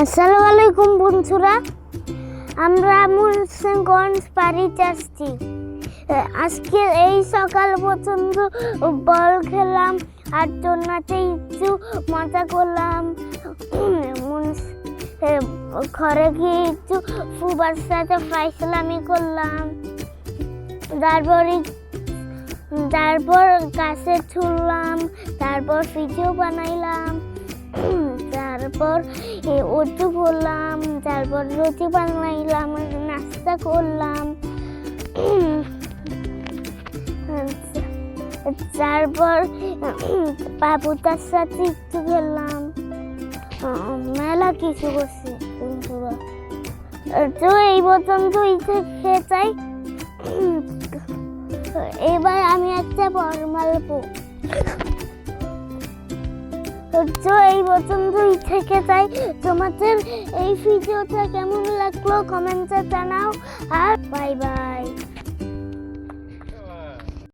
আসসালামু আলাইকুম বন্ধুরা, আমরা মুন্সিগঞ্জ পাড়ি যাচ্ছি। আজকে এই সকাল পর্যন্ত বল খেলাম আর জন্নাতে একটু মজা করলাম। ঘরে গিয়ে একটু ফুবার সাথে ফাইসলামি করলাম। তারপর গাছে ছুড়লাম, তারপর ভিডিও বানাইলাম, তারপর ওটু করলাম, তারপর রুটি বানাইলাম, নাস্তা করলাম, তারপর বাবুটার সাথে একটু খেললাম, মেলা কিছু করছি বন্ধুরা। তো এই পর্যন্তই খেয়ে চাই। এবার আমি একটা মারবো। তো এই পর্যন্তই থেকে যাই। তোমাদের এই ভিডিওটা কেমন লাগলো কমেন্টে জানাও। আর বাই বাই।